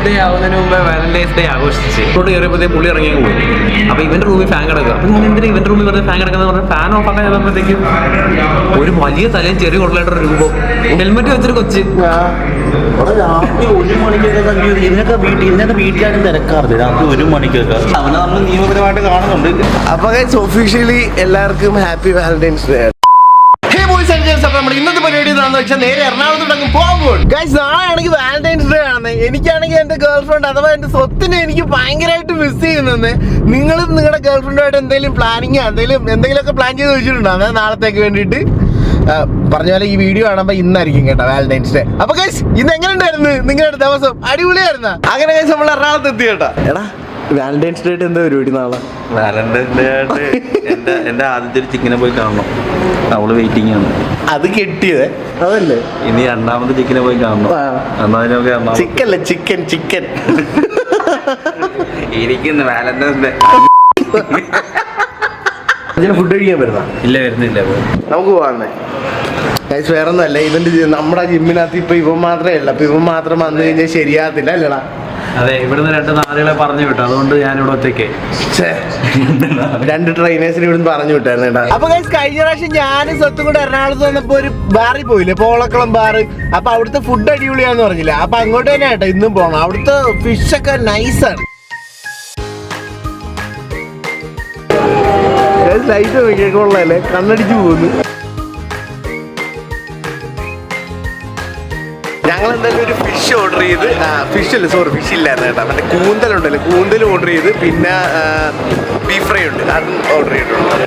Day ആവുന്നതിന് മുമ്പ് Valentine's day ആഘോഷിച്ച് ഇങ്ങോട്ട് കയറിയപ്പോഴത്തേ പുള്ളി ഇറങ്ങി പോയി. അപ്പോൾ ഇവന്റെ റൂമിൽ ഫാൻ കിടക്കുക. അപ്പോൾ ഞാൻ എന്തിനാ ഇവന്റെ റൂമിൽ വെറുതെ ഫാൻ കിടക്കുന്നത് പറഞ്ഞാൽ ഫാൻ ഓഫ് ആക്കാൻ ചെന്നപ്പോഴത്തേക്കും ഒരു വലിയ തലയും ചെറിയ കൊള്ളായിട്ടൊരു രൂപം, ഹെൽമെറ്റ് വെച്ചൊരു കൊച്ച്. രാത്രി 1 മണിക്കൊക്കെ ഇതിനൊക്കെ വീട്ടിലാരും തിരക്കാറില്ല. രാത്രി 1 മണിക്കൊക്കെ അവനെ നമ്മൾ നിയമപരമായിട്ട് കാണുന്നുണ്ട്. അപ്പൊ ഒഫീഷ്യലി എല്ലാവർക്കും ഹാപ്പി വാലന്റൈൻസ് ഡേ. നമ്മുടെ ഇന്നത്തെ പരിപാടി എന്താണെന്ന് വെച്ചാൽ നേരെ എറണാകുളത്തോട്ട് പോകുമ്പോൾ നാളെയാണെങ്കിൽ വാലന്റൈൻസ് ഡേ ആണ്. എനിക്കാണെങ്കിൽ എന്റെ ഗേൾ ഫ്രണ്ട് അഥവാ എന്റെ സ്വത്തിനെ എനിക്ക് ഭയങ്കരമായിട്ട് മിസ് ചെയ്യുന്നത്. നിങ്ങളും നിങ്ങളുടെ ഗേൾ ഫ്രണ്ടുമായിട്ട് എന്തെങ്കിലും പ്ലാനിങ് എന്തെങ്കിലുമൊക്കെ പ്ലാൻ ചെയ്ത് വെച്ചിട്ടുണ്ടോ അതായത് നാളത്തേക്ക് വേണ്ടിയിട്ട്? പറഞ്ഞ പോലെ ഈ വീഡിയോ കാണുമ്പോൾ ഇന്നായിരിക്കും കേട്ടോ വാലന്റൈൻസ് ഡേ. അപ്പൊ ഗൈസ് ഇന്ന് എങ്ങനെ ഉണ്ടായിരുന്നു നിങ്ങളുടെ ദിവസം? അടിപൊളിയായിരുന്ന? അങ്ങനെ ഗൈസ് നമ്മൾ എറണാകുളത്ത് എത്തി കേട്ടാ. എടാ വാലന്റൈൻസ് ഡേ ആയിട്ട് എന്താ പരിപാടി നാളെ? വാലന്റൈൻസ് ഡേ ആയിട്ട് എന്റെ ആദ്യത്തെ ഒരു ചിക്കനെ പോയി കാണണം. അവള് വെയിറ്റിംഗ് ആണ്. അത് കെട്ടിയതേ അതല്ലേ? ഇനി രണ്ടാമത്തെ ചിക്കനെ പോയി കാണണം. ചിക്കല്ലേ ചിക്കൻ ഇരിക്കുന്നു വാലന്റൈൻസ് ഡേ. ഫുഡ് കഴിക്കാൻ വരുന്ന? ഇല്ല വരുന്നില്ല. നമുക്ക് പോവാന്നേ. വേറെ ഒന്നുമല്ല, ഇവന്റെ നമ്മുടെ ജിമ്മിനകത്ത് ഇപ്പൊ ഇവൻ മാത്രമേ ഉള്ളൂ. അപ്പൊ ഇവൻ മാത്രം വന്നു കഴിഞ്ഞാൽ ശരിയാകത്തില്ല അല്ലടാ? അതെ, ഇവിടുന്ന് 2 നാളുകളെ പറഞ്ഞു വിട്ടു. അതുകൊണ്ട് ഞാൻ ഇവിടെ ഒറ്റയ്ക്ക് 2 ട്രെയിനേഴ്സിന് ഇവിടുന്ന് പറഞ്ഞു വിട്ടായിരുന്നു കേട്ടോ. അപ്പൊ കഴിഞ്ഞ പ്രാവശ്യം ഞാനും സ്വത്തും കൂടെ എറണാകുളത്ത് വന്നപ്പോ ഒരു ബാറിൽ പോയില്ലേ, പോളക്കുളം ബാറ്. അപ്പൊ അവിടുത്തെ ഫുഡ് അടിപൊളിയാന്ന് പറഞ്ഞില്ല. അപ്പൊ അങ്ങോട്ട് തന്നെ കേട്ടോ ഇന്നും പോകണം. അവിടുത്തെ ഫിഷ് ഒക്കെ നൈസാണ്. ലൈറ്റ് നോക്കിയൊക്കെ കണ്ണടിച്ചു പോകുന്നു. ഞങ്ങൾ എന്തായാലും ഒരു ഫിഷ് ഓർഡർ ചെയ്ത്, ഫിഷ് ഇല്ലായിരുന്നു കേട്ടോ. മറ്റേ കൂന്തലുണ്ടല്ലോ, കൂന്തൽ ഓർഡർ ചെയ്ത്, പിന്നെ ബീഫ് ഫ്രൈ ഉണ്ട്, അതും ഓർഡർ ചെയ്തിട്ടുണ്ട്.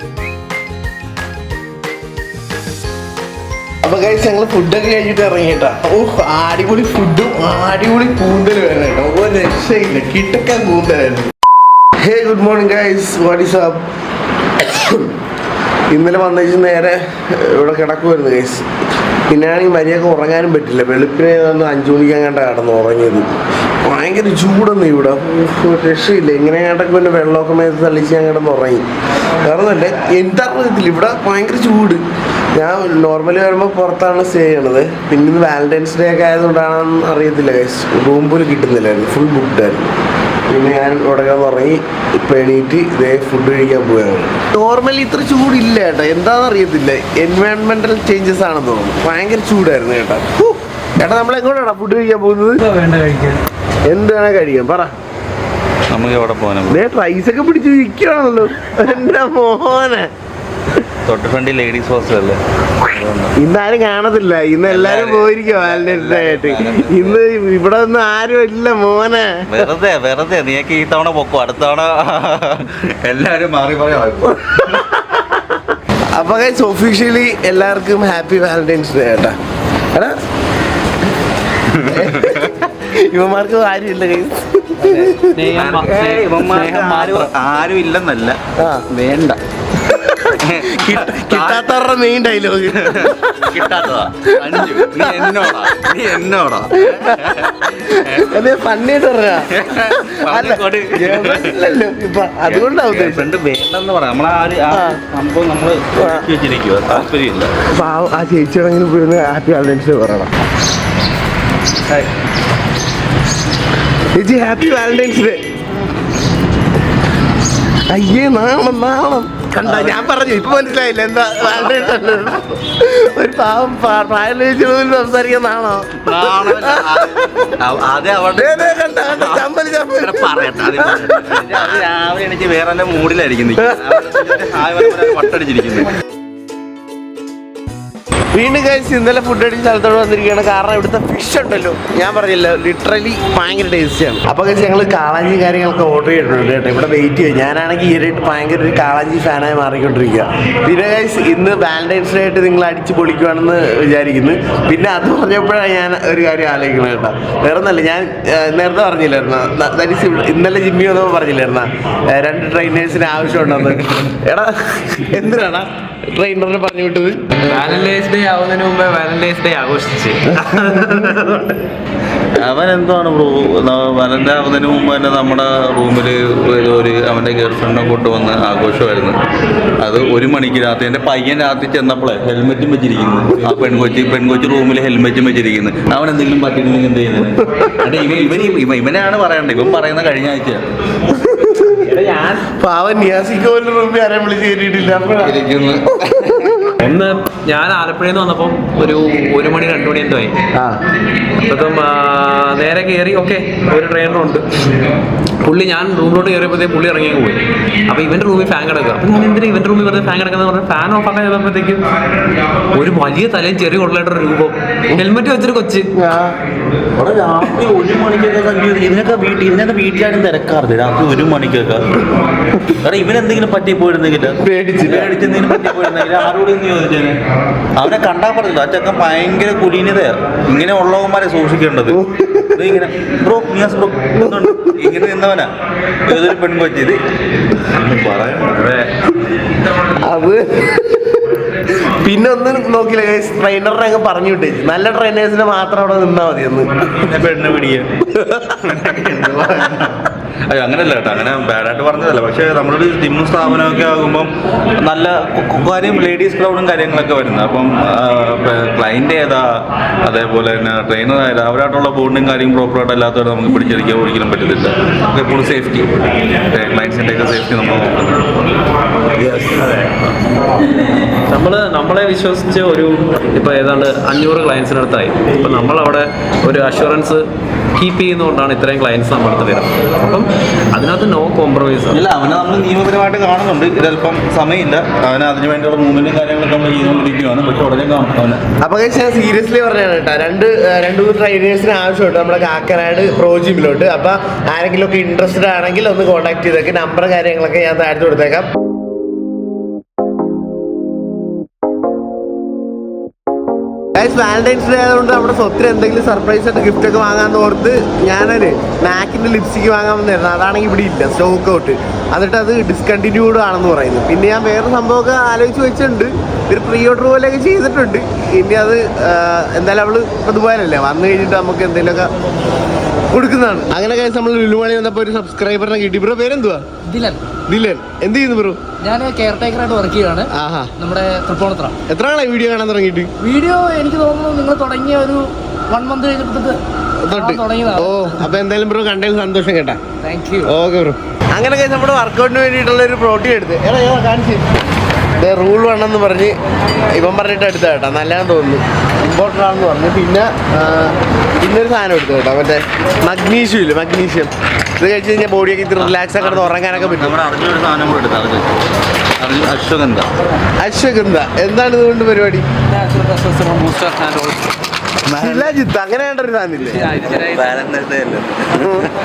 അപ്പൊ ഗൈസ് ഞങ്ങൾ ഫുഡൊക്കെ കഴിച്ചിട്ട് ഇറങ്ങി കേട്ടോ. അടിപൊളി ഫുഡും അടിപൊളി കൂന്തലും വേണം കേട്ടോ. ഒരു രക്ഷയില്ല, കിട്ടക്കാൻ കൂന്തലായിരുന്നു. Hey good morning guys, what is up? ഇന്നലെ വന്നേച്ച് നേരെ ഇവിടെ കിടക്കുമായിരുന്നു ഗൈസ്. പിന്നെയാണെങ്കിൽ മര്യാദക്ക് ഉറങ്ങാനും പറ്റില്ല. വെളുപ്പിനെ 5 മണിക്കങ്ങാണ്ട് കിടന്ന് ഉറങ്ങിയത്. ഭയങ്കര ചൂടൊന്നും ഇവിടെ, രക്ഷയില്ല. ഇങ്ങനെ കണ്ടൊക്കെ പിന്നെ വെള്ളമൊക്കെ മേത്ത് തള്ളിച്ച് ഞാൻ കിടന്ന് ഉറങ്ങി. വേറൊന്നുമല്ല, എന്താ അറിയത്തില്ല, ഇവിടെ ഭയങ്കര ചൂട്. ഞാൻ നോർമലി വരുമ്പോൾ പുറത്താണ് സ്റ്റേ ചെയ്യണത്. പിന്നെ ഇന്ന് വാലന്റൈൻസ് ഡേ ഒക്കെ ആയതുകൊണ്ടാണെന്ന് അറിയത്തില്ല ഗൈസ്, റൂം പോലും കിട്ടുന്നില്ലായിരുന്നു, ഫുൾ ബുക്ക്ഡായിരുന്നു. പിന്നെ ഞാൻ ഉടക്കാൻ തുടങ്ങി. ഇപ്പം എണീറ്റ് ഇതേ ഫുഡ് കഴിക്കാൻ പോവുകയാണ്. നോർമലി ഇത്ര ചൂടില്ല കേട്ടോ, എന്താണെന്ന് അറിയത്തില്ല. എൻവയോൺമെന്റൽ ചേഞ്ചസ് ആണെന്ന് തോന്നുന്നു. ഭയങ്കര ചൂടായിരുന്നു കേട്ടോ. ചേട്ടാ നമ്മൾ എങ്ങോട്ടാണ് ഫുഡ് കഴിക്കാൻ പോകുന്നത്? എന്ത് വേണേ കഴിക്കാം, പറ. നമുക്ക് എവിടെ പോകാനും റൈസ് ഒക്കെ പിടിച്ച് ഇരിക്കുകയാണല്ലോ എന്റെ മോനെ. തൊട്ട് ഫ്രണ്ട് ലേഡീസ് ഹോസ്റ്റലല്ലേ, ഇന്നാരും കാണത്തില്ല. ഇന്ന് എല്ലാരും പോയിരിക്കും വാലന്റൈൻസ് ഡേ ആയിട്ട്. ഇന്ന് ഇവിടെ ഒന്നും ആരും ഇല്ല മോനെ. വെറുതെ നീക്ക് ഈ തവണ പൊക്കോ, അടുത്ത തവണ എല്ലാരും മാറി പറയും. അപ്പൊ ഒഫീഷ്യലി എല്ലാവർക്കും ഹാപ്പി വാലന്റൈൻസ് ഡേ കേട്ടാ. എടാ ഇവന്മാർക്ക് ആരും ഇല്ല കൈ, ആരും ഇല്ലെന്നല്ല, വേണ്ട. കിട്ടാത്തവരുടെ മെയിൻ ഡയലോഗ് കിട്ടാത്തതാ. നീ എന്നോടാ പന്നിട്ട് പറഞ്ഞോ? ഇപ്പൊ അതുകൊണ്ടാവും വേണ്ടെന്ന് പറയാം. സംഭവം നമ്മള് വെച്ചിരിക്കുക, താല്പര്യമില്ല. ആ ചേച്ചിയോടെങ്കിലും പോയിരുന്ന ഹാപ്പി വാലന്റൈൻസ് ഡേ പറയണം. ചേച്ചി ഹാപ്പി വാലന്റൈൻസ് ഡേ. അയ്യേ നാണം കണ്ട, ഞാൻ പറഞ്ഞു ഇപ്പൊ മനസ്സിലായില്ല എന്താ വാലന്റൈൻസ് ഡേ. ഒരു പാവം പ്രായം സംസാരിക്കുന്നതാണോ? രാവിലെ എനിക്ക് വേറെ മൂഡിലായിരിക്കും വട്ടടിച്ചിരിക്കുന്നത്. വീണ്ടും കഴിച്ച് ഇന്നലെ ഫുഡ് അടിച്ച സ്ഥലത്തോട് വന്നിരിക്കുകയാണ്. കാരണം ഇവിടുത്തെ ഫിഷ് ഉണ്ടല്ലോ, ഞാൻ പറഞ്ഞില്ല, ലിറ്ററലി ഭയങ്കര ടേസ്റ്റിയാണ്. അപ്പോൾ കഴിച്ച് ഞങ്ങൾ കാളാഞ്ചി കാര്യങ്ങളൊക്കെ ഓർഡർ ചെയ്തിട്ടുണ്ട് കേട്ടോ. ഇവിടെ വെയിറ്റ് ചെയ്യും. ഞാനാണെങ്കിൽ ഈയിടെയായിട്ട് ഭയങ്കര ഒരു കാളാഞ്ചി ഫാനായി മാറിക്കൊണ്ടിരിക്കുക. പിന്നെ കഴിച്ച് ഇന്ന് വാലന്റൈൻസ് ഡേ ആയിട്ട് നിങ്ങൾ അടിച്ച് പൊളിക്കുവാണെന്ന് വിചാരിക്കുന്നു. പിന്നെ അത് പറഞ്ഞപ്പോഴാണ് ഞാൻ ഒരു കാര്യം ആലോചിക്കുന്നത് കേട്ടോ. വേറെ ഒന്നല്ല, ഞാൻ നേരത്തെ പറഞ്ഞില്ലായിരുന്ന, ഇന്നലെ ജിമ്മി വന്നപ്പോൾ പറഞ്ഞില്ലായിരുന്ന 2 ട്രെയിനേഴ്സിന് ആവശ്യമുണ്ടെന്ന്. എടാ എന്തിനാണ് ട്രെയിനറിനെ പറഞ്ഞു വിട്ടത്? വാലന്റൈൻസ് ഡേ ആവുന്നതിന് മുമ്പേ വാലന്റൈൻസ് ഡേ ആഘോഷിച്ച്. അവൻ എന്താണ് ബ്രോ, വാലന്റൈൻ ആവുന്നതിന് മുമ്പ് തന്നെ നമ്മുടെ റൂമിൽ അവൻ്റെ ഗേൾ ഫ്രണ്ടിനെ കൊണ്ടുവന്ന് ആഘോഷമായിരുന്നു. അത് 1 മണിക്ക് രാത്രി എൻ്റെ പയ്യൻ രാത്രി ചെന്നപ്പോഴേ ഹെൽമെറ്റും വെച്ചിരിക്കുന്നു. ആ പെൺകൊച്ചി റൂമിൽ ഹെൽമെറ്റും വെച്ചിരിക്കുന്നു. അവൻ എന്തെങ്കിലും പറ്റിയില്ലെങ്കിൽ എന്ത് ചെയ്യുന്നത്? ഇവനെയാണ് പറയണ്ടത്. ഇവൻ പറയുന്ന കഴിഞ്ഞ ആഴ്ച പാവൻ നിയാസിക്ക് പോലും റൂമിൽ ആരെയും വിളിച്ച് കയറ്റിയിട്ടില്ല. ഇരിക്കുന്നു. ഒന്ന് ഞാൻ ആലപ്പുഴയിൽ നിന്ന് വന്നപ്പം ഒരു 1 മണി 2 മണി എന്തോ ആയി. അപ്പം നേരെ കയറി. ഓക്കെ, ഒരു ട്രെയിനറുണ്ട്. പുള്ളി ഞാൻ റൂമിലോട്ട് കയറിയപ്പോഴത്തേക്ക് പുള്ളി ഇറങ്ങി പോയി. അപ്പോൾ ഇവൻ്റെ റൂമിൽ ഫാൻ കിടക്കുക. അപ്പം ഞാൻ എന്തിനാ ഇവൻ്റെ റൂമിൽ വെറുതെ ഫാൻ കിടക്കുന്നത് പറഞ്ഞാൽ ഫാൻ ഓഫ് ആക്കാൻ ചെന്നപ്പോഴത്തേക്കും ഒരു വലിയ തലയും ചെറിയ കൊള്ളയുടെ രൂപം, ഹെൽമെറ്റ് വെച്ചൊരു കൊച്ച്. അവിടെ രാത്രി 1 മണിക്കൊക്കെ ഇതിനൊക്കെ വീട്ടിലാരും തിരക്കാറില്ല. രാത്രി 1 മണിക്കൊക്കെ കാരണം ഇവനെന്തെങ്കിലും പറ്റി പോയിരുന്നെങ്കിൽ പേടിച്ചെന്തെങ്കിലും പറ്റി പോയിരുന്നെങ്കിൽ ആരോട് എന്ന് ചോദിച്ചേനെ. അവനെ കണ്ടാൽ പറഞ്ഞില്ല. ആ ചെക്കൻ ഭയങ്കര കുലീനതയാണ്. ഇങ്ങനെ ഉള്ളവന്മാരെ സൂക്ഷിക്കേണ്ടത്. ഇങ്ങനെ ബ്രോ നിയാസ് ബ്രോ ഇങ്ങനെ നിന്നവനാ ഏതൊരു പെൺകൊച്ചി. ഇത് അത് പിന്നെ ഒന്നും നോക്കില്ല. ട്രെയിനറിനെ അങ്ങ് പറഞ്ഞു വിട്ടേ. നല്ല ട്രെയിനേഴ്സിനെ മാത്രം അവിടെ നിന്നാ മതി എന്ന്. പെണ്ണ് പിടിക്കുക. അയ്യോ അങ്ങനെയല്ല കേട്ടോ, അങ്ങനെ ബാഡായിട്ട് പറഞ്ഞതല്ല. പക്ഷേ നമ്മളൊരു ജിമ്മും സ്ഥാപനമൊക്കെ ആകുമ്പം നല്ല കാര്യം ലേഡീസ് ക്രൗഡും കാര്യങ്ങളൊക്കെ വരുന്നത്. അപ്പം ക്ലൈൻ്റ് ഏതാ, അതേപോലെ തന്നെ ട്രെയിനർ ഏതാ, അവരായിട്ടുള്ള ബോണ്ടും കാര്യം പ്രോപ്പറായിട്ട് അല്ലാത്തവരെ നമുക്ക് പിടിച്ചെടുക്കാൻ ഒരിക്കലും പറ്റത്തില്ല. എപ്പോഴും സേഫ്റ്റി, ക്ലയൻസിൻ്റെ ഒക്കെ സേഫ്റ്റി നമ്മൾ നോക്കുന്നത്. നമ്മളെ വിശ്വസിച്ച് ഇപ്പോൾ ഏതാണ്ട് 500 ക്ലയൻസിനടുത്തായി. അപ്പം നമ്മളവിടെ ഒരു അഷുറൻസ് കീപ്പ് ചെയ്യുന്നതുകൊണ്ടാണ് ഇത്രയും ക്ലയൻസ് നമ്മുടെ അടുത്ത് വരുന്നത്. അപ്പം അതിനകത്ത് നോ കോംപ്രമൈസ്. ഇല്ല, അവനെ നമ്മൾ നിയമപരമായിട്ട് കാണുന്നുണ്ട്. ഇതല്പം സമയമില്ല. അവന് അതിന് വേണ്ടിയുള്ള മൂവ്മെന്റും കാര്യങ്ങളൊക്കെ നമ്മൾ ചെയ്തുകൊണ്ടിരിക്കുകയാണ്. പക്ഷെ ഉടനെ കാണും അവന്. അപ്പൊ ഞാൻ സീരിയസ്ലി പറഞ്ഞാണ് കേട്ടോ, രണ്ട് ട്രെയിനേഴ്സിന് ആവശ്യമുണ്ട് നമ്മുടെ കാക്കനാട് പ്രോ ജിമ്മിലോട്ട്. അപ്പൊ ആരെങ്കിലും ഒക്കെ ഇൻട്രസ്റ്റഡ് ആണെങ്കിൽ ഒന്ന് കോൺടാക്ട് ചെയ്തേക്ക്. നമ്പർ കാര്യങ്ങളൊക്കെ ഞാൻ താഴ്ത്തി കൊടുത്തേക്കാം. വാലന്റൈൻസ് ഡേ ആയതുകൊണ്ട് നമ്മുടെ സ്വത്തിന് എന്തെങ്കിലും സർപ്രൈസ് ആയിട്ട് ഗിഫ്റ്റ് ഒക്കെ വാങ്ങാന്ന് ഓർത്ത് ഞാനൊരു മാക്കിന്റെ ലിപ്സ്റ്റിക്ക് വാങ്ങാൻ വന്നായിരുന്നു. അതാണെങ്കിൽ ഇവിടെ ഇല്ല, സ്റ്റോക്ക് ഔട്ട്. എന്നിട്ട് അത് ഡിസ്കണ്ടിന്യൂഡ് ആണെന്ന് പറയുന്നു. പിന്നെ ഞാൻ വേറെ സംഭവമൊക്കെ ആലോചിച്ച് വെച്ചിട്ടുണ്ട്. ഒരു പ്രീ ഓർഡർ പോലെയൊക്കെ ചെയ്തിട്ടുണ്ട്. ഇനി അത് എന്തായാലും അവള് ഇപ്പൊ ദുബായിലല്ലേ, വന്നു കഴിഞ്ഞിട്ട് നമുക്ക് എന്തെങ്കിലുമൊക്കെ കൊടുക്കുന്നതാണ്. അങ്ങനെ കഴിച്ച് നമ്മൾ ലുലുമാളി വന്നപ്പോൾ ഒരു സബ്സ്ക്രൈബറിനെ കിട്ടി. ബ്രോ പേരെന്തുവാ? ദിലൻ. എന്ത് ചെയ്യുന്നു ബ്രോ? ഞാൻ കെയർ ടേക്കറായിട്ട് വർക്ക് ചെയ്യാണ്. നമ്മുടെ തൃപ്പൂണിത്തുറ. എത്ര നാളായി വീഡിയോ കാണാൻ തുടങ്ങിയിട്ട്? വീഡിയോ എനിക്ക് തോന്നുന്നു നിങ്ങൾ തുടങ്ങിയ ഒരു 1 മന്ത് കഴിഞ്ഞിട്ട് തുടങ്ങിയതാണ്. ഓ, അപ്പൊ എന്തായാലും ബ്രോ കണ്ടതിൽ സന്തോഷം കേട്ടാ. Thank you. Okay bro. അങ്ങനെ കഴിച്ച് നമ്മുടെ വർക്കൗട്ടിന് വേണ്ടിയിട്ടുള്ള ഒരു പ്രോട്ടീൻ എടുത്ത് കാണിച്ച് റൂൾ വേണമെന്ന് പറഞ്ഞ് ഇവൻ പറഞ്ഞിട്ട് എടുത്ത കേട്ടോ. നല്ലതാണെന്ന് തോന്നുന്നു, ഇമ്പോർട്ടൻ്റ് ആണെന്ന് പറഞ്ഞു. പിന്നെ ഇന്നൊരു സാധനം എടുത്തു കേട്ടോ, മറ്റേ മഗ്നീഷ്യം ഇല്ലേ, മഗ്നീഷ്യം. ഇത് കഴിച്ച് കഴിഞ്ഞാൽ ബോഡിയൊക്കെ ഇത്തിരി റിലാക്സ് ഒക്കെ കിടന്ന് ഉറങ്ങാനൊക്കെ പറ്റും. അറിഞ്ഞൊരു സാധനം കൂടെ എടുത്ത് അശ്വഗന്ധ. അശ്വഗന്ധ എന്താണ് ഇതുകൊണ്ട് പരിപാടി? ശിലാജിത്ത് അങ്ങനെ വേണ്ട ഒരു സാധനമില്ലേ?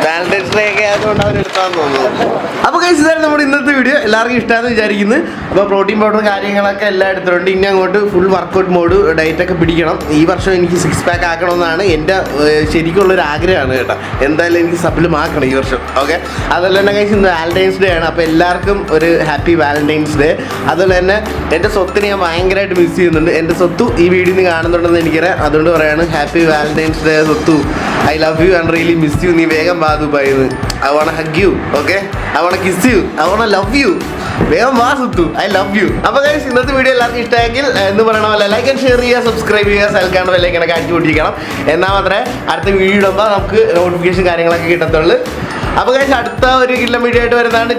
വാലന്റൈൻസ് ഡേ ഒക്കെ ആയതുകൊണ്ട് അവർ എടുത്താന്ന് തോന്നുന്നു. അപ്പോൾ ഗൈസ്, ഇതാണ് നമ്മുടെ ഇന്നത്തെ വീഡിയോ. എല്ലാവർക്കും ഇഷ്ടമാണെന്ന് വിചാരിക്കുന്നു. അപ്പോൾ പ്രോട്ടീൻ പൗഡർ കാര്യങ്ങളൊക്കെ എല്ലാം എടുത്തിട്ടുണ്ട്. ഇനി അങ്ങോട്ട് ഫുൾ വർക്കൗട്ട് മോഡ് ഡയറ്റൊക്കെ പിടിക്കണം. ഈ വർഷം എനിക്ക് 6 പാക്ക് ആക്കണമെന്നാണ് എൻ്റെ ശരിക്കുള്ളൊരു ആഗ്രഹമാണ് കേട്ടോ. എന്തായാലും എനിക്ക് സപ്ലിം ആക്കണം ഈ വർഷം. ഓക്കെ, അതുപോലെ തന്നെ ഗൈസ് ഇന്ന് വാലന്റൈൻസ് ഡേ ആണ്. അപ്പോൾ എല്ലാവർക്കും ഒരു ഹാപ്പി വാലന്റൈൻസ് ഡേ. അതുപോലെ തന്നെ എൻ്റെ സ്വത്തിനെ ഞാൻ ഭയങ്കരമായിട്ട് മിസ് ചെയ്യുന്നുണ്ട്. എൻ്റെ സ്വത്ത് ഈ വീഡിയോ നീ കാണുന്നുണ്ടെന്ന് എനിക്കറിയാം. അതുകൊണ്ട് പറയാണ് happy valentine's day Swathu. I love you and really miss you. നീ വേഗം വാ ദുബായിന്ന്. I want hug you. Okay, I want kiss you. I want love you. വേഗം വാ സുത്തു. I love you. അപ്പോൾ ഗൈസ്, ഇന്നത്തെ വീഡിയോ എല്ലാവർക്കും ഇഷ്ടമായെങ്കിൽ എന്ന് പറയണ പോലെ ലൈക്ക് ആൻഡ് ഷെയർ ചെയ്യുക, സബ്സ്ക്രൈബ് ചെയ്യുക, സൽക്കാണ്ട് വിലയ്ക്കൊക്കെ അടിച്ചു കൊണ്ടിരിക്കണം. എന്നാൽ മാത്രമേ അടുത്ത വീഡിയോ ഇടുമ്പോൾ നമുക്ക് നോട്ടിഫിക്കേഷൻ കാര്യങ്ങളൊക്കെ കിട്ടത്തുള്ളൂ. അപ്പോൾ ഗൈസ്, അടുത്ത ഒരു കിലോ വീഡിയോ ആയിട്ട് വരുന്നതാണ്.